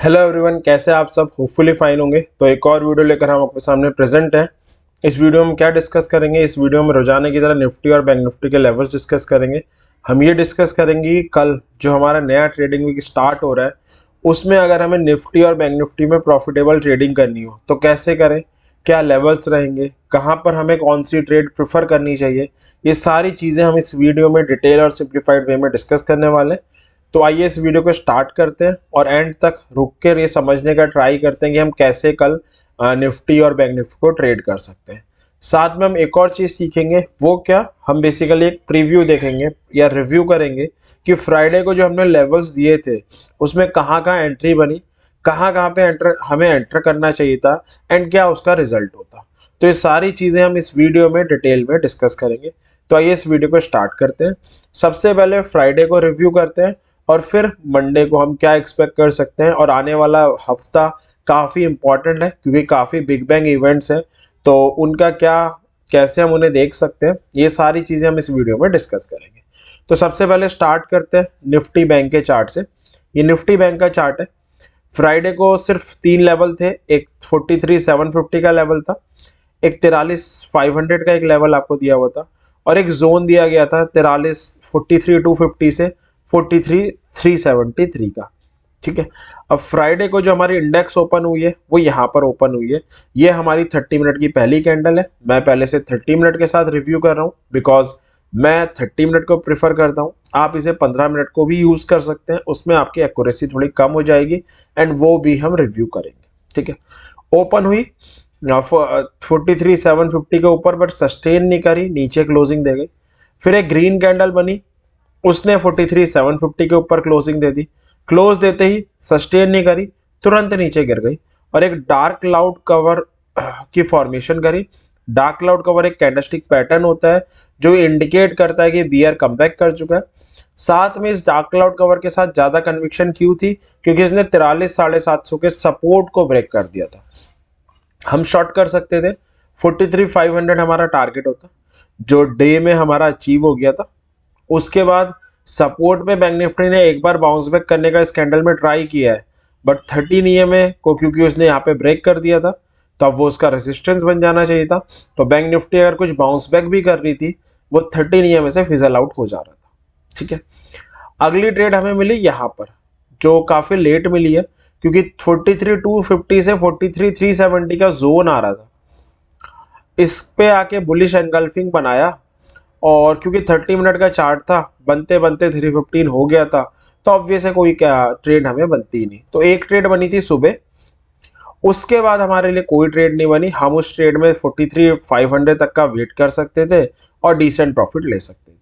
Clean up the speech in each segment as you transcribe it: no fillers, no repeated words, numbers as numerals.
Hello everyone, कैसे आप सब? होपफुली फाइन होंगे। तो एक और वीडियो लेकर हम आपके सामने प्रेजेंट हैं। इस वीडियो में क्या डिस्कस करेंगे? इस वीडियो में रोजाना की तरह निफ्टी और बैंक निफ्टी के लेवल्स डिस्कस करेंगे। हम ये डिस्कस करेंगे कि कल जो हमारा नया ट्रेडिंग वीक स्टार्ट हो रहा है उसमें अगर हमें निफ्टी और बैंक निफ्टी में प्रॉफिटेबल ट्रेडिंग करनी हो तो कैसे करें, क्या लेवल्स रहेंगे, कहाँ पर हमें कौन सी ट्रेड प्रेफर करनी चाहिए, ये सारी चीज़ें हम इस वीडियो में डिटेल और सिंप्लीफाइड वे में डिस्कस करने वाले हैं। तो आइए इस वीडियो को स्टार्ट करते हैं और एंड तक रुक कर ये समझने का ट्राई करते हैं कि हम कैसे कल निफ्टी और बैंक निफ्टी को ट्रेड कर सकते हैं। साथ में हम एक और चीज़ सीखेंगे, वो क्या, हम बेसिकली एक प्रीव्यू देखेंगे या रिव्यू करेंगे कि फ्राइडे को जो हमने लेवल्स दिए थे उसमें कहाँ कहाँ एंट्री बनी, कहाँ कहाँ पे हमें एंटर करना चाहिए था एंड क्या उसका रिजल्ट होता। तो ये सारी चीज़ें हम इस वीडियो में डिटेल में डिस्कस करेंगे। तो आइए इस वीडियो को स्टार्ट करते हैं। सबसे पहले फ्राइडे को रिव्यू करते हैं और फिर मंडे को हम क्या एक्सपेक्ट कर सकते हैं। और आने वाला हफ्ता काफ़ी इंपॉर्टेंट है क्योंकि काफ़ी बिग बैंग इवेंट्स हैं, तो उनका क्या, कैसे हम उन्हें देख सकते हैं, ये सारी चीज़ें हम इस वीडियो में डिस्कस करेंगे। तो सबसे पहले स्टार्ट करते हैं निफ्टी बैंक के चार्ट से। ये निफ्टी बैंक का चार्ट है। फ्राइडे को सिर्फ 3 लेवल थे। एक 43,750 का लेवल था, एक 43,500 का एक लेवल आपको दिया हुआ था और एक जोन दिया गया था 43,250 से 43,373 का। ठीक है। अब फ्राइडे को जो हमारी इंडेक्स ओपन हुई है वो यहाँ पर ओपन हुई है। ये हमारी 30 मिनट की पहली कैंडल है। मैं पहले से 30 मिनट के साथ रिव्यू कर रहा हूँ बिकॉज मैं 30 मिनट को प्रिफर करता हूँ। आप इसे 15 मिनट को भी यूज कर सकते हैं, उसमें आपकी एक्यूरेसी थोड़ी कम हो जाएगी एंड वो भी हम रिव्यू करेंगे। ठीक है। ओपन हुई 43,750 के ऊपर बट सस्टेन नहीं करी, नीचे क्लोजिंग दे गई। फिर एक ग्रीन कैंडल बनी, उसने 43,750 के ऊपर क्लोजिंग दे दी। क्लोज देते ही सस्टेन नहीं करी, तुरंत नीचे गिर गई और एक डार्क क्लाउड कवर की फॉर्मेशन करी। डार्क क्लाउड कवर एक कैंडलस्टिक पैटर्न होता है जो इंडिकेट करता है कि बियर कमबैक कर चुका है। साथ में इस डार्क क्लाउड कवर के साथ ज्यादा कन्विक्शन क्यों थी? क्योंकि इसने 43,750 के सपोर्ट को ब्रेक कर दिया था। हम शॉर्ट कर सकते थे। 43,500 हमारा टारगेट होता जो डे में हमारा अचीव हो गया था। उसके बाद सपोर्ट पे बैंक निफ्टी ने एक बार बाउंस बैक करने का इस कैंडल में ट्राई किया है बट 13 ईएमए को क्योंकि उसने यहाँ पे ब्रेक कर दिया था तो अब वो उसका रेजिस्टेंस बन जाना चाहिए था। तो बैंक निफ्टी अगर कुछ बाउंस बैक भी कर रही थी वो 13 ईएमए से फिजल आउट हो जा रहा था। ठीक है। अगली ट्रेड हमें मिली यहाँ पर जो काफी लेट मिली है क्योंकि 43,250 से 43,370 का जोन आ रहा था। इस पे आके बुलिश एनगल्फिंग बनाया और क्योंकि 30 मिनट का चार्ट था, बनते बनते 315 हो गया था तो ऑब्वियस है कोई क्या ट्रेड हमें बनती ही नहीं। तो एक ट्रेड बनी थी सुबह, उसके बाद हमारे लिए कोई ट्रेड नहीं बनी। हम उस ट्रेड में 43,500 तक का वेट कर सकते थे और डिसेंट प्रॉफिट ले सकते थे।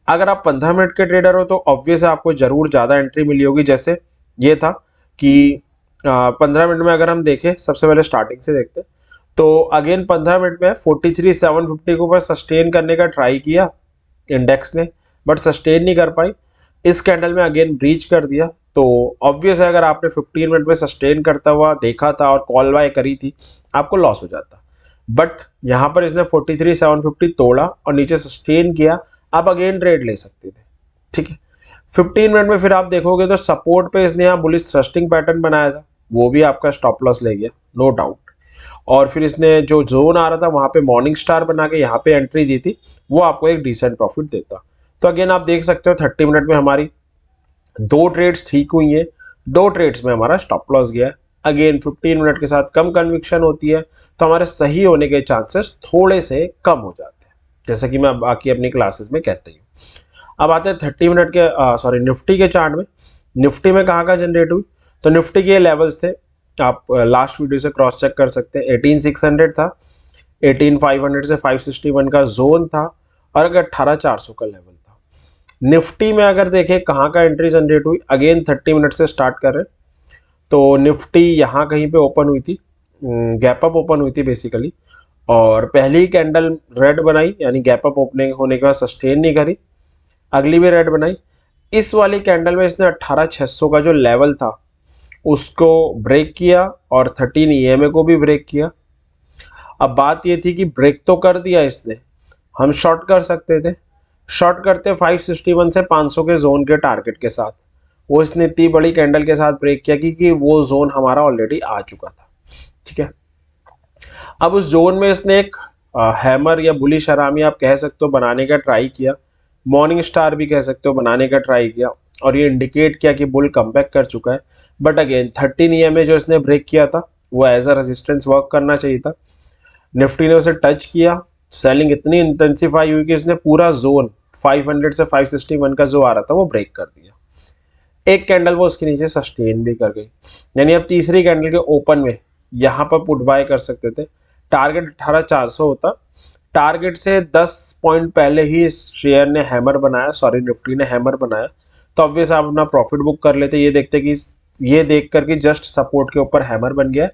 अगर आप 15 मिनट के ट्रेडर हो तो ऑब्वियस है आपको जरूर ज़्यादा एंट्री मिली होगी। जैसे ये था कि 15 मिनट में अगर हम देखें, सबसे पहले स्टार्टिंग से देखते हैं तो अगेन 15 मिनट में 43,750 के ऊपर सस्टेन करने का ट्राई किया इंडेक्स ने बट सस्टेन नहीं कर पाई। इस कैंडल में अगेन ब्रीच कर दिया। तो ऑब्वियस है अगर आपने 15 मिनट में सस्टेन करता हुआ देखा था और कॉल बाय करी थी आपको लॉस हो जाता। बट यहाँ पर इसने 43,750 तोड़ा और नीचे सस्टेन किया, आप अगेन ट्रेड ले सकते थे। ठीक है। 15 मिनट में फिर आप देखोगे तो सपोर्ट पे इसने यहाँ बुलिश थ्रस्टिंग पैटर्न बनाया था, वो भी आपका स्टॉप लॉस ले गया, नो डाउट। और फिर इसने जो जोन आ रहा था वहां पे मॉर्निंग स्टार बना के यहाँ पे एंट्री दी थी, वो आपको एक डिसेंट प्रॉफिट देता। तो अगेन आप देख सकते हो 30 मिनट में हमारी 2 ट्रेड्स ठीक हुई हैं, 2 ट्रेड्स में हमारा स्टॉप लॉस गया है। अगेन 15 मिनट के साथ कम कन्विक्शन होती है तो हमारे सही होने के चांसेस थोड़े से कम हो जाते हैं, जैसा कि मैं बाकी अपनी क्लासेस में कहती हूँ। अब आते हैं 30 मिनट के सॉरी निफ्टी के चार्ट में। निफ्टी में कहाँ का जनरेट हुई? तो निफ्टी के लेवल्स थे, आप लास्ट वीडियो से क्रॉस चेक कर सकते हैं। 18,600 था, 18,500 से 561 का जोन था और अगर 18,400 का लेवल था। निफ्टी में अगर देखें कहाँ का एंट्री जनरेट हुई, अगेन 30 मिनट से स्टार्ट कर रहे हैं तो निफ्टी यहाँ कहीं पे ओपन हुई थी, गैप अप ओपन हुई थी बेसिकली, और पहली कैंडल रेड बनाई यानी गैप अप ओपनिंग होने के बाद सस्टेन नहीं करी, अगली भी रेड बनाई। इस वाली कैंडल में इसने 18,600 का जो लेवल था उसको ब्रेक किया और 13 ईएमए को भी ब्रेक किया। अब बात ये थी कि ब्रेक तो कर दिया इसने, हम शॉर्ट कर सकते थे। शॉर्ट करते 561 से 500 के जोन के टारगेट के साथ, वो इसने इतनी बड़ी कैंडल के साथ ब्रेक किया कि वो जोन हमारा ऑलरेडी आ चुका था। ठीक है, अब उस जोन में इसने एक हैमर या बुलिश हरामी आप कह सकते हो बनाने का ट्राई किया, मॉर्निंग स्टार भी कह सकते हो बनाने का ट्राई किया, और ये इंडिकेट किया कि बुल कमबैक कर चुका है। बट अगेन 13 EMA जो इसने ब्रेक किया था वो एज अ रेजिस्टेंस वर्क करना चाहिए था। निफ्टी ने उसे टच किया, सेलिंग इतनी इंटेंसिफाई हुई कि इसने पूरा जोन 500 से 561 का जो आ रहा था वो ब्रेक कर दिया। एक कैंडल वो उसके नीचे सस्टेन भी कर गई, यानी अब तीसरी कैंडल के ओपन में यहाँ पर पुट बाय कर सकते थे। टारगेट 18,400 होता, टारगेट से 10 पॉइंट पहले ही इस शेयर ने हैमर बनाया, सॉरी निफ्टी ने हैमर बनाया, तो ऑब्वियस आप अपना प्रॉफिट बुक कर लेते। ये देखते कि ये देख कर कि जस्ट सपोर्ट के ऊपर हैमर बन गया,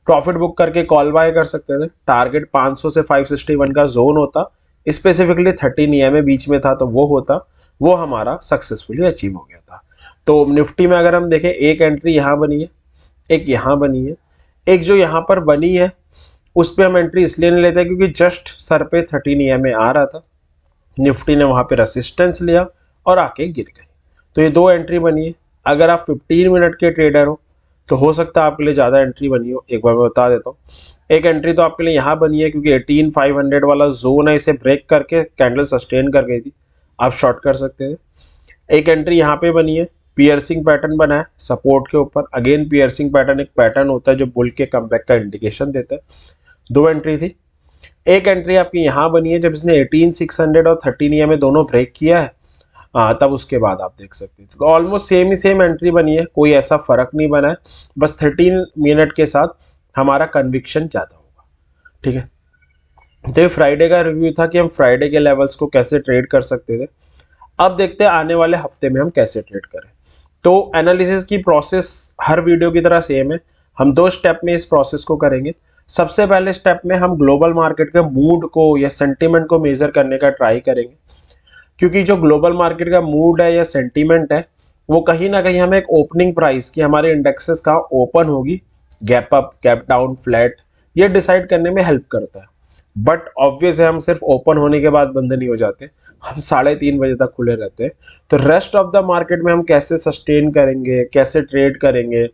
प्रॉफिट बुक करके कॉल बाय कर सकते थे। टारगेट 500 से 561 का जोन होता, स्पेसिफिकली 13 EMA बीच में था, तो वो होता, वो हमारा सक्सेसफुली अचीव हो गया था। तो निफ्टी में अगर हम देखें, एक एंट्री यहाँ बनी है, एक यहाँ बनी है, एक जो यहाँ पर बनी है उस पर हम एंट्री इसलिए नहीं लेते क्योंकि जस्ट सर पे 13 EMA आ रहा था, निफ्टी ने वहाँ पे रेसिस्टेंस लिया और आके गिर गई। तो ये दो एंट्री बनी है। अगर आप 15 मिनट के ट्रेडर हो तो हो सकता है आपके लिए ज़्यादा एंट्री बनी हो। एक बार मैं बता देता हूँ, एक एंट्री तो आपके लिए यहाँ बनी है क्योंकि 18,500 वाला जोन है, इसे ब्रेक करके कैंडल सस्टेन कर गई थी, आप शॉर्ट कर सकते थे। एक एंट्री यहाँ पे बनी है, पियर्सिंग पैटर्न बना है सपोर्ट के ऊपर। अगेन पियर्सिंग पैटर्न एक पैटर्न होता है जो बुल के कमबैक का इंडिकेशन देता है। दो एंट्री थी। एक एंट्री आपकी यहाँ बनी है जब इसने 18,600 और 13 EMA दोनों ब्रेक किया है, तब उसके बाद आप देख सकते हैं। तो ऑलमोस्ट सेम ही सेम एंट्री बनी है, कोई ऐसा फर्क नहीं बना है, बस 13 मिनट के साथ हमारा कन्विक्शन ज़्यादा होगा। ठीक है, तो ये फ्राइडे का रिव्यू था कि हम फ्राइडे के लेवल्स को कैसे ट्रेड कर सकते थे। अब देखते हैं आने वाले हफ्ते में हम कैसे ट्रेड करें। तो एनालिसिस की प्रोसेस हर वीडियो की तरह सेम है, हम दो स्टेप में इस प्रोसेस को करेंगे। सबसे पहले स्टेप में हम ग्लोबल मार्केट के मूड को या सेंटीमेंट को मेजर करने का ट्राई करेंगे, क्योंकि जो ग्लोबल मार्केट का मूड है या सेंटीमेंट है वो कहीं ना कहीं हमें एक ओपनिंग प्राइस की हमारे इंडेक्सेस कहाँ ओपन होगी, gap up, gap down, flat, ये डिसाइड करने में हेल्प करता है। बट ऑब्वियस है हम सिर्फ ओपन होने के बाद बंद नहीं हो जाते, हम 3:30 बजे तक खुले रहते हैं। तो रेस्ट ऑफ द मार्केट में हम कैसे सस्टेन करेंगे, कैसे ट्रेड करेंगे,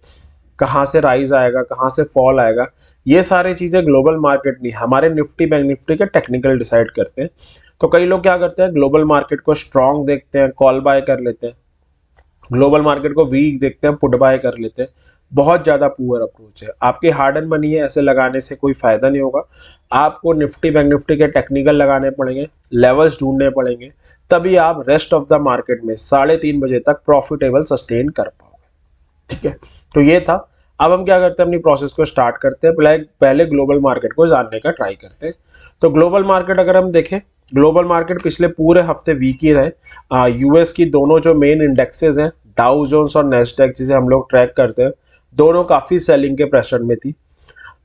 कहाँ से राइज आएगा, कहाँ से फॉल आएगा, ये सारी चीज़ें ग्लोबल मार्केट नहीं, हमारे निफ्टी बैंक निफ्टी के टेक्निकल डिसाइड करते हैं। तो कई लोग क्या करते हैं, ग्लोबल मार्केट को स्ट्रॉन्ग देखते हैं, कॉल बाय कर लेते हैं, ग्लोबल मार्केट को वीक देखते हैं, पुट बाय कर लेते हैं। बहुत ज़्यादा पुअर अप्रोच है, आपकी हार्ड एंड मनी है, ऐसे लगाने से कोई फायदा नहीं होगा। आपको निफ्टी बैंक निफ्टी के टेक्निकल लगाने पड़ेंगे, लेवल्स ढूंढने पड़ेंगे, तभी आप रेस्ट ऑफ द मार्केट में 3:30 बजे तक प्रॉफिटेबल सस्टेन कर पाओगे। ठीक है, तो ये था। अब हम क्या करते हैं, अपनी प्रोसेस को स्टार्ट करते हैं। पहले ग्लोबल मार्केट को जानने का ट्राई करते हैं। तो ग्लोबल मार्केट अगर हम देखें, ग्लोबल मार्केट पिछले पूरे हफ्ते वीक ही रहे। यूएस की दोनों जो मेन इंडेक्सेस हैं, डाउ जोन्स और नेस्डैक, जिसे हम लोग ट्रैक करते हैं, दोनों काफ़ी सेलिंग के प्रेशर में थी।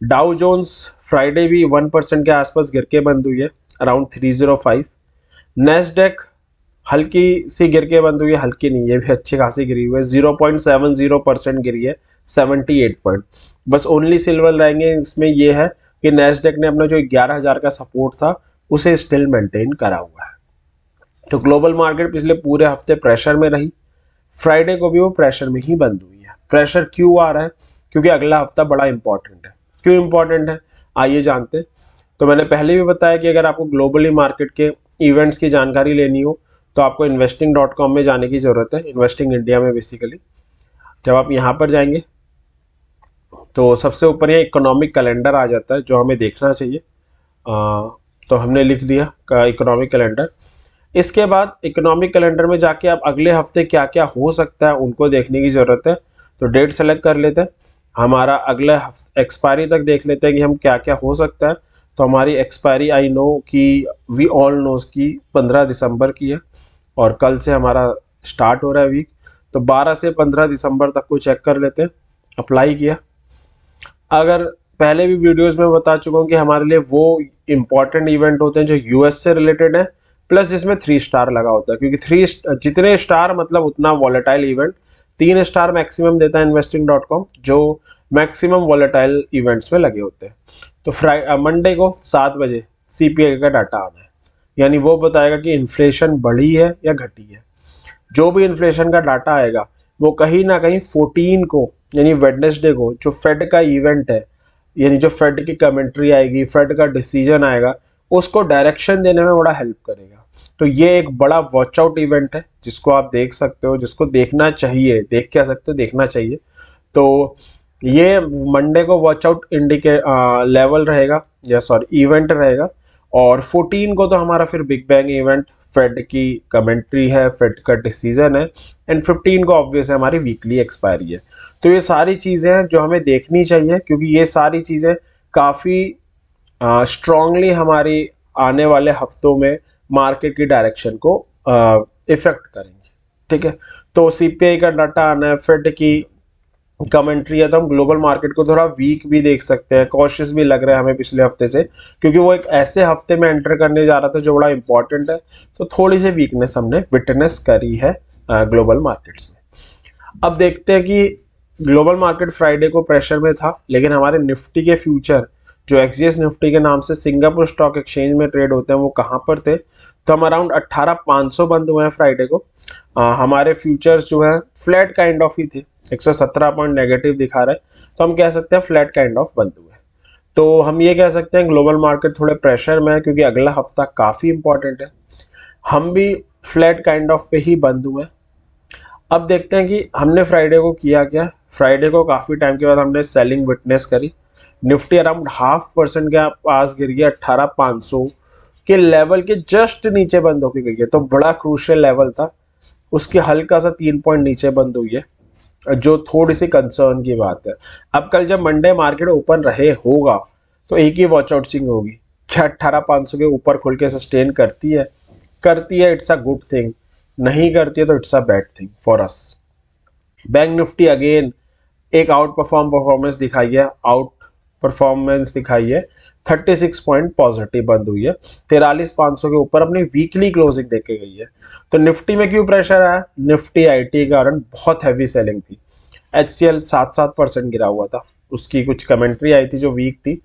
डाउ जोन्स फ्राइडे भी 1% के आसपास गिर के बंद हुई है, अराउंड 305। नेस्डैक हल्की सी गिर के बंद हुई है, हल्की नहीं, ये भी अच्छी खासी गिरी हुई है, 0.70% गिरी है, 78 पॉइंट। बस ओनली सिल्वर रहेंगे इसमें ये है कि नेस्डैक ने अपना जो 11,000 का सपोर्ट था उसे स्टिल मेंटेन करा हुआ है। तो ग्लोबल मार्केट पिछले पूरे हफ्ते प्रेशर में रही, फ्राइडे को भी वो प्रेशर में ही बंद हुई है। प्रेशर क्यों आ रहा है, क्योंकि अगला हफ्ता बड़ा इंपॉर्टेंट है। क्यों इंपॉर्टेंट है, आइए जानते हैं। तो मैंने पहले भी बताया कि अगर आपको ग्लोबली मार्केट के इवेंट्स की जानकारी लेनी हो तो आपको investing.com में जाने की ज़रूरत है, इन्वेस्टिंग इंडिया में बेसिकली। जब आप यहाँ पर जाएंगे तो सबसे ऊपर यहाँ इकोनॉमिक कैलेंडर आ जाता है जो हमें देखना चाहिए। तो हमने लिख दिया इकोनॉमिक कैलेंडर। इसके बाद इकोनॉमिक कैलेंडर में जाके आप अगले हफ्ते क्या क्या हो सकता है उनको देखने की ज़रूरत है। तो डेट सेलेक्ट कर लेते हैं, हमारा अगले एक्सपायरी तक देख लेते हैं कि हम क्या क्या हो सकता है। तो हमारी एक्सपायरी आई नो कि वी ऑल नोज की 15 दिसंबर की है और कल से हमारा स्टार्ट हो रहा है वीक। तो 12 से 15 दिसंबर तक को चेक कर लेते हैं। अप्लाई किया, अगर पहले भी वीडियोस में बता चुका हूँ कि हमारे लिए वो इम्पॉर्टेंट इवेंट होते हैं जो यूएस से रिलेटेड है, प्लस जिसमें 3 स्टार लगा होता है, क्योंकि जितने स्टार मतलब उतना वॉलेटाइल इवेंट। 3 स्टार मैक्सिमम देता है investing.com जो मैक्सिमम वॉलेटाइल इवेंट्स में लगे होते हैं। तो मंडे को 7 बजे CPI का डाटा आना है, यानी वो बताएगा कि इन्फ्लेशन बढ़ी है या घटी है। जो भी इन्फ्लेशन का डाटा आएगा वो कहीं ना कहीं 14 को यानी वेडनेसडे को जो फेड का इवेंट है, यानी जो फेड की कमेंट्री आएगी, फेड का डिसीजन आएगा, उसको डायरेक्शन देने में बड़ा हेल्प करेगा। तो ये एक बड़ा वॉच आउट इवेंट है जिसको आप देख सकते हो, जिसको देखना चाहिए, देख क्या सकते हो, देखना चाहिए। तो ये मंडे को वॉच आउट लेवल रहेगा, या सॉरी इवेंट रहेगा। और 14 को तो हमारा फिर बिग बैंग इवेंट, फेड की कमेंट्री है, फेड का डिसीजन है, एंड 15 को ऑब्वियस है हमारी वीकली एक्सपायरी है। तो ये सारी चीज़ें हैं जो हमें देखनी चाहिए, क्योंकि ये सारी चीज़ें काफ़ी स्ट्रांगली हमारी आने वाले हफ्तों में मार्केट की डायरेक्शन को इफेक्ट करेंगे। ठीक है, तो सीपीआई का डाटा आना है, फेड की कमेंट्री है, तो हम ग्लोबल मार्केट को थोड़ा वीक भी देख सकते हैं, कॉशियस भी लग रहा है हमें पिछले हफ्ते से, क्योंकि वो एक ऐसे हफ्ते में एंटर करने जा रहा था जो बड़ा इंपॉर्टेंट है। तो थोड़ी सी वीकनेस हमने विटनेस करी है ग्लोबल मार्केट्स में। अब देखते हैं कि ग्लोबल मार्केट फ्राइडे को प्रेशर में था, लेकिन हमारे निफ्टी के फ्यूचर जो एक्सिस निफ्टी के नाम से सिंगापुर स्टॉक एक्सचेंज में ट्रेड होते हैं वो कहाँ पर थे, तो हम अराउंड 18,500 बंद हुए हैं फ्राइडे को। हमारे फ्यूचर्स जो है फ्लैट काइंड ऑफ ही थे, 117 पॉइंट नेगेटिव दिखा रहा है, तो हम कह सकते हैं फ्लैट काइंड ऑफ बंद हुए। तो हम ये कह सकते हैं ग्लोबल मार्केट थोड़े प्रेशर में है, क्योंकि अगला हफ्ता काफ़ी इंपॉर्टेंट है। हम भी फ्लैट काइंड ऑफ पे ही बंद हुए। अब देखते हैं कि हमने फ्राइडे को किया क्या। फ्राइडे को काफ़ी टाइम के बाद हमने सेलिंग विटनेस करी। निफ्टी अराउंड 0.5% के पास गिर गया, 18,500 के लेवल के जस्ट नीचे बंद होके गई है, तो बड़ा क्रूशियल लेवल था। उसके हल्का सा 3 पॉइंट नीचे बंद हुई है, जो थोड़ी सी कंसर्न की बात है। अब कल जब मंडे मार्केट ओपन रहे होगा तो एक ही वॉच आउट सिंग होगी, क्या 18,500 के ऊपर खुल के सस्टेन करती है? करती है, इट्स अ गुड थिंग। नहीं करती है तो it's a bad thing for us. Bank Nifty again एक आउट परफॉर्मेंस दिखाई है, 36 पॉइंट पॉजिटिव बंद हुई है, 43,500 के ऊपर अपनी वीकली क्लोजिंग देके गई है। तो निफ्टी में क्यों प्रेशर आया? निफ्टी आईटी के कारण बहुत हैवी सेलिंग थी। एचसीएल 7% गिरा हुआ था, उसकी कुछ कमेंट्री आई थी जो वीक थी।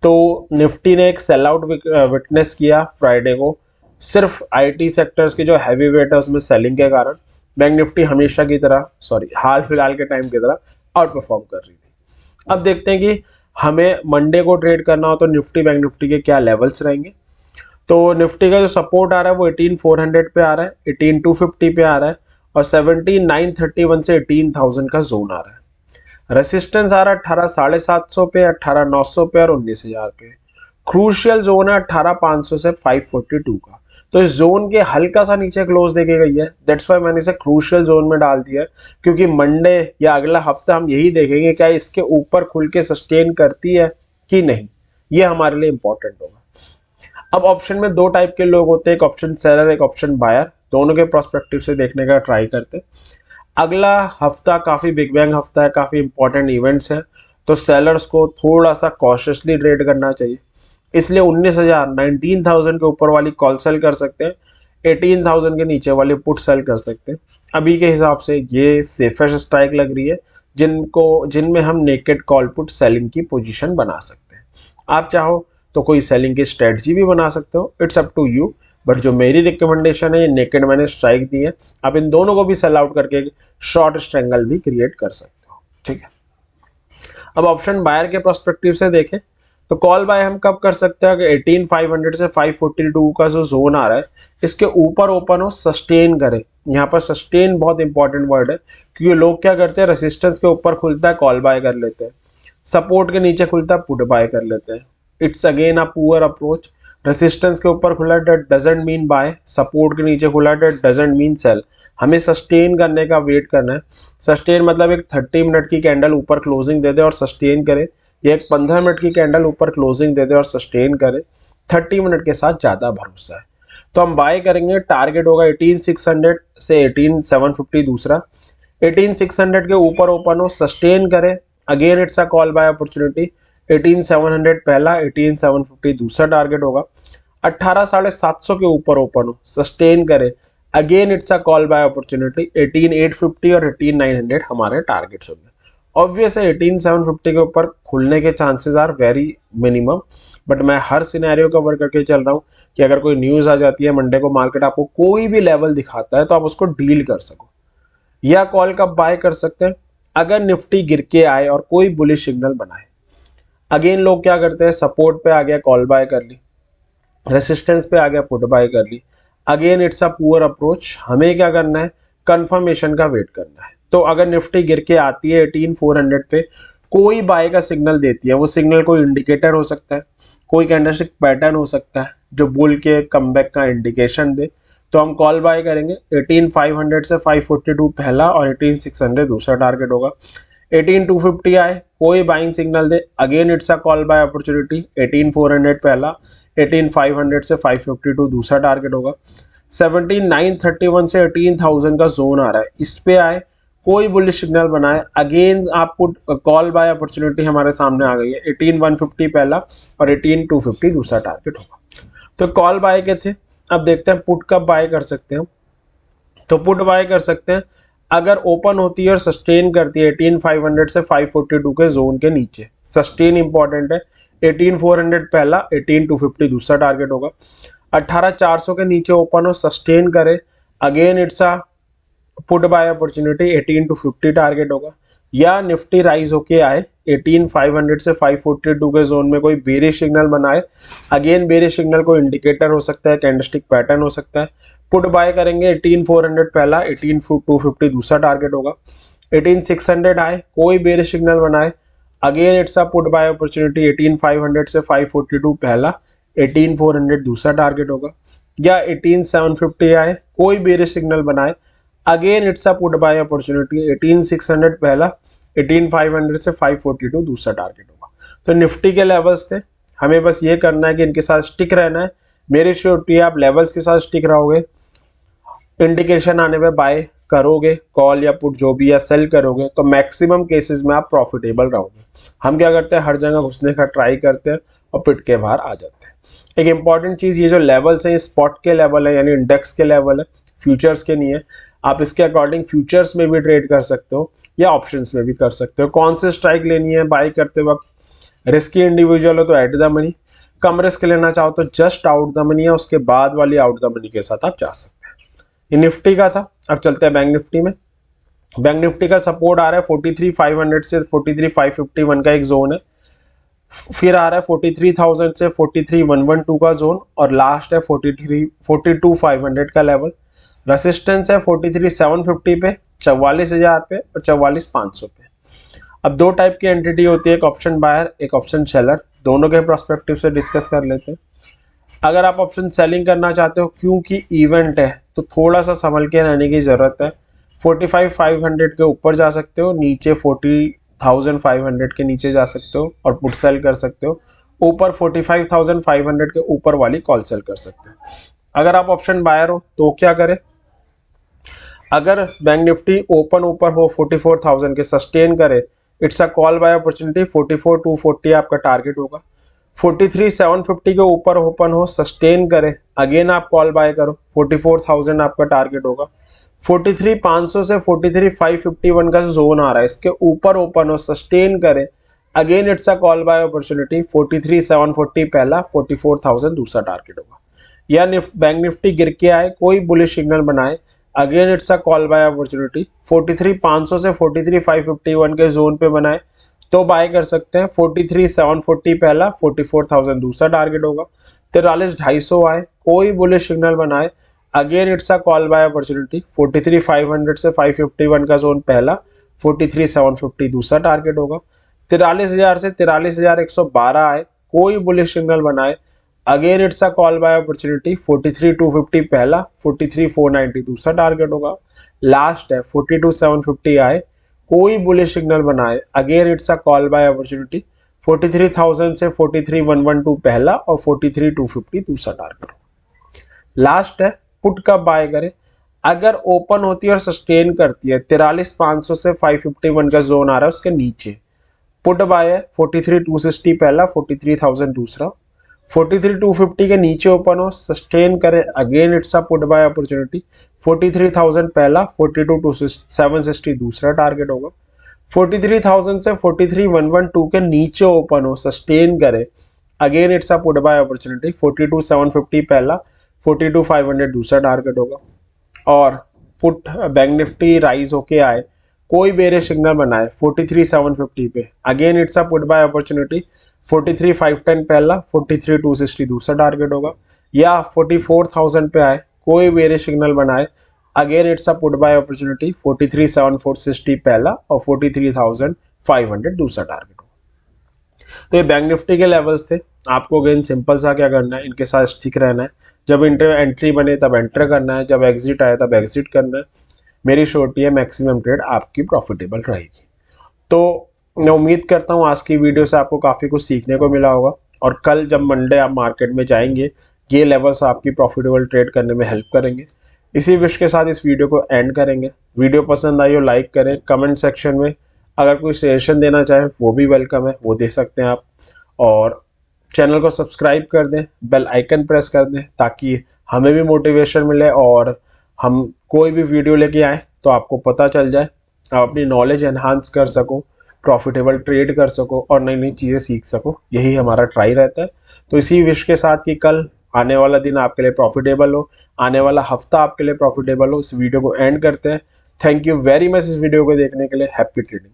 तो निफ्टी ने एक सेल आउट विटनेस किया फ्राइडे को, सिर्फ आईटी सेक्टर्स के जो हैवी वेट है उसमें सेलिंग के कारण। बैंक निफ्टी हमेशा की तरह, सॉरी हाल फिलहाल के टाइम की तरह आउट परफॉर्म कर रही थी। अब देखते हैं कि हमें मंडे को ट्रेड करना हो तो निफ्टी बैंक निफ्टी के क्या लेवल्स रहेंगे। तो निफ्टी का जो सपोर्ट आ रहा है वो 18,400 पे आ रहा है, 18,250 पे आ रहा है, और 17,931 से 18,000 का जोन आ रहा है। रेसिस्टेंस आ रहा है 18,750 पे, 18,900 पे और 19,000 पे। क्रूशियल जोन है 18,500 से 542 का। तो इस जोन के हल्का सा नीचे क्लोज देके गई है, दैट्स वाई मैंने इसे क्रूशियल जोन में डाल दिया है, क्योंकि मंडे या अगला हफ्ता हम यही देखेंगे क्या इसके ऊपर खुल के सस्टेन करती है कि नहीं। ये हमारे लिए इंपॉर्टेंट होगा। अब ऑप्शन में दो टाइप के लोग होते हैं, एक ऑप्शन सेलर, एक ऑप्शन बायर। दोनों के प्रोस्पेक्टिव से देखने का ट्राई करते हैं। अगला हफ्ता काफ़ी बिग बैंग हफ्ता है, काफ़ी इंपॉर्टेंट इवेंट्स हैं, तो सेलर्स को थोड़ा सा कॉशियसली ट्रेड करना चाहिए। इसलिए 19,000 के ऊपर वाली कॉल सेल कर सकते हैं, 18,000 के नीचे वाली पुट सेल कर सकते हैं। अभी के हिसाब से ये सेफेस्ट स्ट्राइक लग रही है जिनमें हम नेकेड कॉल पुट सेलिंग की पोजीशन बना सकते हैं। आप चाहो तो कोई सेलिंग की स्ट्रेटजी भी बना सकते हो, it's up to you. But जो मेरी रिकमेंडेशन है, ये नेकेड मैंने स्ट्राइक दी है, आप इन दोनों को भी सेल आउट करके शॉर्ट स्ट्रेंगल भी क्रिएट कर सकते हो। ठीक है, अब ऑप्शन बायर के प्रोस्पेक्टिव से देखें तो कॉल बाय हम कब कर सकते हैं? अगर 18,500 से 542 का जो जोन आ रहा है इसके ऊपर ओपन हो, सस्टेन करे। यहाँ पर सस्टेन बहुत इंपॉर्टेंट वर्ड है, क्योंकि लोग क्या करते हैं, रेसिस्टेंस के ऊपर खुलता है कॉल बाय कर लेते हैं, सपोर्ट के नीचे खुलता है पुट बाय कर लेते हैं। It's again a poor approach. Resistance के ऊपर खुला that doesn't mean buy, support के नीचे खुला डेट डजंट मीन सेल। हमें सस्टेन करने का वेट करना है। सस्टेन मतलब एक 30 मिनट की कैंडल ऊपर क्लोजिंग दे दे और सस्टेन करे, या एक 15 मिनट की कैंडल ऊपर क्लोजिंग दे दे और सस्टेन करे। 30 मिनट के साथ ज़्यादा भरोसा है, तो हम बाय करेंगे। टारगेट होगा 18,600 से 18,750 दूसरा। 18,600 के ऊपर ओपन हो, सस्टेन करे, again it's a call buy opportunity. 18,700 पहला, 18,750 दूसरा टारगेट होगा। 18,750 के ऊपर ओपन हो, सस्टेन करे, again it's a call buy opportunity. 18,850 और 18,900 हमारे टारगेट्स होंगे। ऑब्वियस है 18,750 के ऊपर खुलने के chances are very minimum, but मैं हर सिनेरियो कवर करके चल रहा हूँ कि अगर कोई न्यूज़ आ जाती है मंडे को, मार्केट आपको कोई भी लेवल दिखाता है तो आप उसको डील कर सको। या कॉल कब बाय कर सकते हैं, अगर निफ्टी गिर के आए और कोई बुलिश सिग्नल बनाए। अगेन लोग क्या करते हैं, सपोर्ट पे आ गया कॉल बाय कर ली, रेसिस्टेंस पे आ गया पुट बाय कर ली। Again it's a poor approach. हमें क्या करना है, कंफर्मेशन का वेट करना है। तो अगर निफ्टी गिर के आती है 18400 पे, कोई बाय का सिग्नल देती है, वो सिग्नल कोई इंडिकेटर हो सकता है, कोई कैंडलस्टिक पैटर्न हो सकता है जो बुल के कमबैक का इंडिकेशन दे, तो हम कॉल बाय करेंगे। 18500 से 542 पहला और 18600 दूसरा टारगेट होगा। 18250 आए, कोई बाइंग सिग्नल दे, again it's a call buy opportunity. 18400 पहला, 18500 से 552 दूसरा टारगेट होगा। 17931 से 18000 का जोन आ रहा है, इस पे आए, कोई बुलिश सिग्नल बनाए, अगेन आप पुट कॉल बाय अपॉर्चुनिटी हमारे सामने आ गई है। 18150 पहला और 18250 दूसरा टारगेट होगा। तो कॉल बाय के थे, अब देखते हैं पुट कब बाय कर सकते हैं। तो पुट बाय कर सकते हैं अगर ओपन होती है और सस्टेन करती है 18500 से 542 के जोन के नीचे। सस्टेन इंपॉर्टेंट है। 18400 पहला, 18250 दूसरा टारगेट होगा। 18400 के नीचे ओपन हो, सस्टेन करे, again it's a put buy opportunity. 18250 target होगा। या निफ्टी राइज होके आए 18500 से 542 के जोन में, कोई बेरिश सिग्नल बनाए, अगेन बेरिश सिग्नल को इंडिकेटर हो सकता है, कैंडलस्टिक पैटर्न हो सकता है, पुट बाय करेंगे। 18400 पहला, 18250 दूसरा टारगेट होगा। 18600 आए, कोई बेरिश सिग्नल बनाए, again it's a put buy opportunity. 18500 से 542 पहला, 18400 दूसरा टारगेट होगा। या 18750 आए, कोई बेरिश सिग्नल बनाए, again it's a put buy opportunity. 18600 पहला, 18500 से 542 दूसरा टारगेट होगा। तो निफ्टी के लेवल्स थे, हमें बस ये करना है कि इनके साथ स्टिक रहना है। मेरी श्योरिटी आप लेवल्स के साथ स्टिक रहोगे, इंडिकेशन आने पे बाय करोगे, कॉल या पुट जो भी या सेल करोगे, तो मैक्सिमम केसेस में आप प्रॉफिटेबल रहोगे। हम क्या करते हैं, हर जगह घुसने का ट्राई करते हैं और पिट के बाहर आ जाते हैं। एक इंपॉर्टेंट चीज, ये जो लेवल्स हैं ये स्पॉट के लेवल है, यानी इंडेक्स के लेवल है, फ्यूचर्स के नहीं है। आप इसके अकॉर्डिंग फ्यूचर्स में भी ट्रेड कर सकते हो या ऑप्शंस में भी कर सकते हो। कौन से स्ट्राइक लेनी है बाय करते वक्त, रिस्की इंडिविजुअल हो तो at the money, come risk लेना चाहो तो जस्ट आउट द मनी है, उसके बाद वाली आउट द मनी के साथ आप जा सकते हैं। ये निफ्टी का था। अब चलते हैं बैंक निफ्टी में। बैंक निफ्टी का सपोर्ट आ रहा है 43500 से 43551 का एक जोन है, फिर आ रहा है 43000 से 43112 का जोन, और लास्ट है 42500 का लेवल। रेसिस्टेंस है 43750 पे, 44000 पे और 44500 पे। अब दो टाइप की एंटिटी होती है, एक ऑप्शन बायर, एक ऑप्शन सेलर। दोनों के पर्सपेक्टिव से डिस्कस कर लेते हैं। अगर आप ऑप्शन सेलिंग करना चाहते हो, क्योंकि इवेंट है तो थोड़ा सा संभल के रहने की जरूरत है। 45500 के ऊपर जा सकते हो, नीचे 40500 के नीचे जा सकते हो और पुट सेल कर सकते हो। ऊपर 45500 के ऊपर वाली कॉल सेल कर सकते हो। अगर आप ऑप्शन बायर हो तो क्या करें, अगर बैंक निफ्टी ओपन ऊपर हो 44000 के, सस्टेन करे, it's a call buy opportunity. 44240 आपका टारगेट होगा। 43750 के ऊपर ओपन हो, सस्टेन करे, अगेन आप कॉल बाय करो, 44000 आपका टारगेट होगा। 43500 से 43551 का जोन आ रहा है, इसके ऊपर ओपन हो, सस्टेन करे, again it's a call buy opportunity. 43740 पहला, 44000 दूसरा टारगेट होगा। या बैंक निफ्टी गिर के आए, कोई बुलिश सिग्नल बनाए, again it's a call buy opportunity. 43500 से 43551 के जोन पे बनाए तो बाय कर सकते हैं। 43740 पहला, 44000 दूसरा टारगेट होगा। 43250 आए, कोई बुलिश सिग्नल बनाए, again it's a call buy opportunity. 43500 से 551 का जोन पहला, 43750 दूसरा टारगेट होगा। 43000 से 43112 आए, कोई बुलिश सिग्नल बनाए, again it's a call buy opportunity. 43250 पहला, 43490 दूसरा टारगेट होगा। लास्ट है 42750 आए, कोई बुलिश सिग्नल बनाए, again it's a call buy opportunity. 43000 से 43112 पहला और 43250 दूसरा टारगेट होगा। लास्ट है पुट कब बाय करें, अगर ओपन होती है और सस्टेन करती है 43500 से 551 का जोन आ रहा है उसके नीचे, पुट बाय है 43260 पहला, 43000 दूसरा। 43250 के नीचे ओपन हो, सस्टेन करे, again it's a put buy opportunity. 43000 पहला, 42760 दूसरा टारगेट होगा। 43000 से 43112 के नीचे ओपन हो, सस्टेन करे, again it's a put buy opportunity. 42750 पहला, 42500 दूसरा टारगेट होगा। और पुट बैंक निफ्टी राइज होके आए, कोई बेरिश सिग्नल बनाए 43,750 पे, again it's a put buy opportunity. 43,510 पहला, 43,260 दूसरा टारगेट होगा। या 44,000 पे आए, कोई बेरिश सिग्नल बनाए, again it's a put buy opportunity. 43,760 पहला और 43,500 दूसरा टारगेट होगा। तो ये बैंक निफ्टी के लेवल्स थे। आपको अगेन सिंपल सा क्या करना है, इनके साथ स्टिक रहना है। जब एंट्री बने तब एंटर करना है, जब एग्जिट आए तब एग्जिट करना है। मेरी श्योरिटी है मैक्सिमम ट्रेड आपकी प्रॉफिटेबल रहेगी। तो मैं उम्मीद करता हूँ आज की वीडियो से आपको काफ़ी कुछ सीखने को मिला होगा, और कल जब मंडे आप मार्केट में जाएंगे ये लेवल्स आपकी प्रॉफिटेबल ट्रेड करने में हेल्प करेंगे। इसी विश के साथ इस वीडियो को एंड करेंगे। वीडियो पसंद आई हो लाइक करें, कमेंट सेक्शन में अगर कोई सजेशन देना चाहे वो भी वेलकम है, वो दे सकते हैं आप। और चैनल को सब्सक्राइब कर दें, बेल आइकन प्रेस कर दें ताकि हमें भी मोटिवेशन मिले और हम कोई भी वीडियो लेके आए तो आपको पता चल जाए, आप अपनी नॉलेज एनहांस कर सको, प्रॉफिटेबल ट्रेड कर सको और नई नई चीज़ें सीख सको। यही हमारा ट्राई रहता है। तो इसी विश के साथ कि कल आने वाला दिन आपके लिए प्रॉफिटेबल हो, आने वाला हफ्ता आपके लिए प्रॉफिटेबल हो, इस वीडियो को एंड करते हैं। थैंक यू वेरी मच इस वीडियो को देखने के लिए। Happy trading.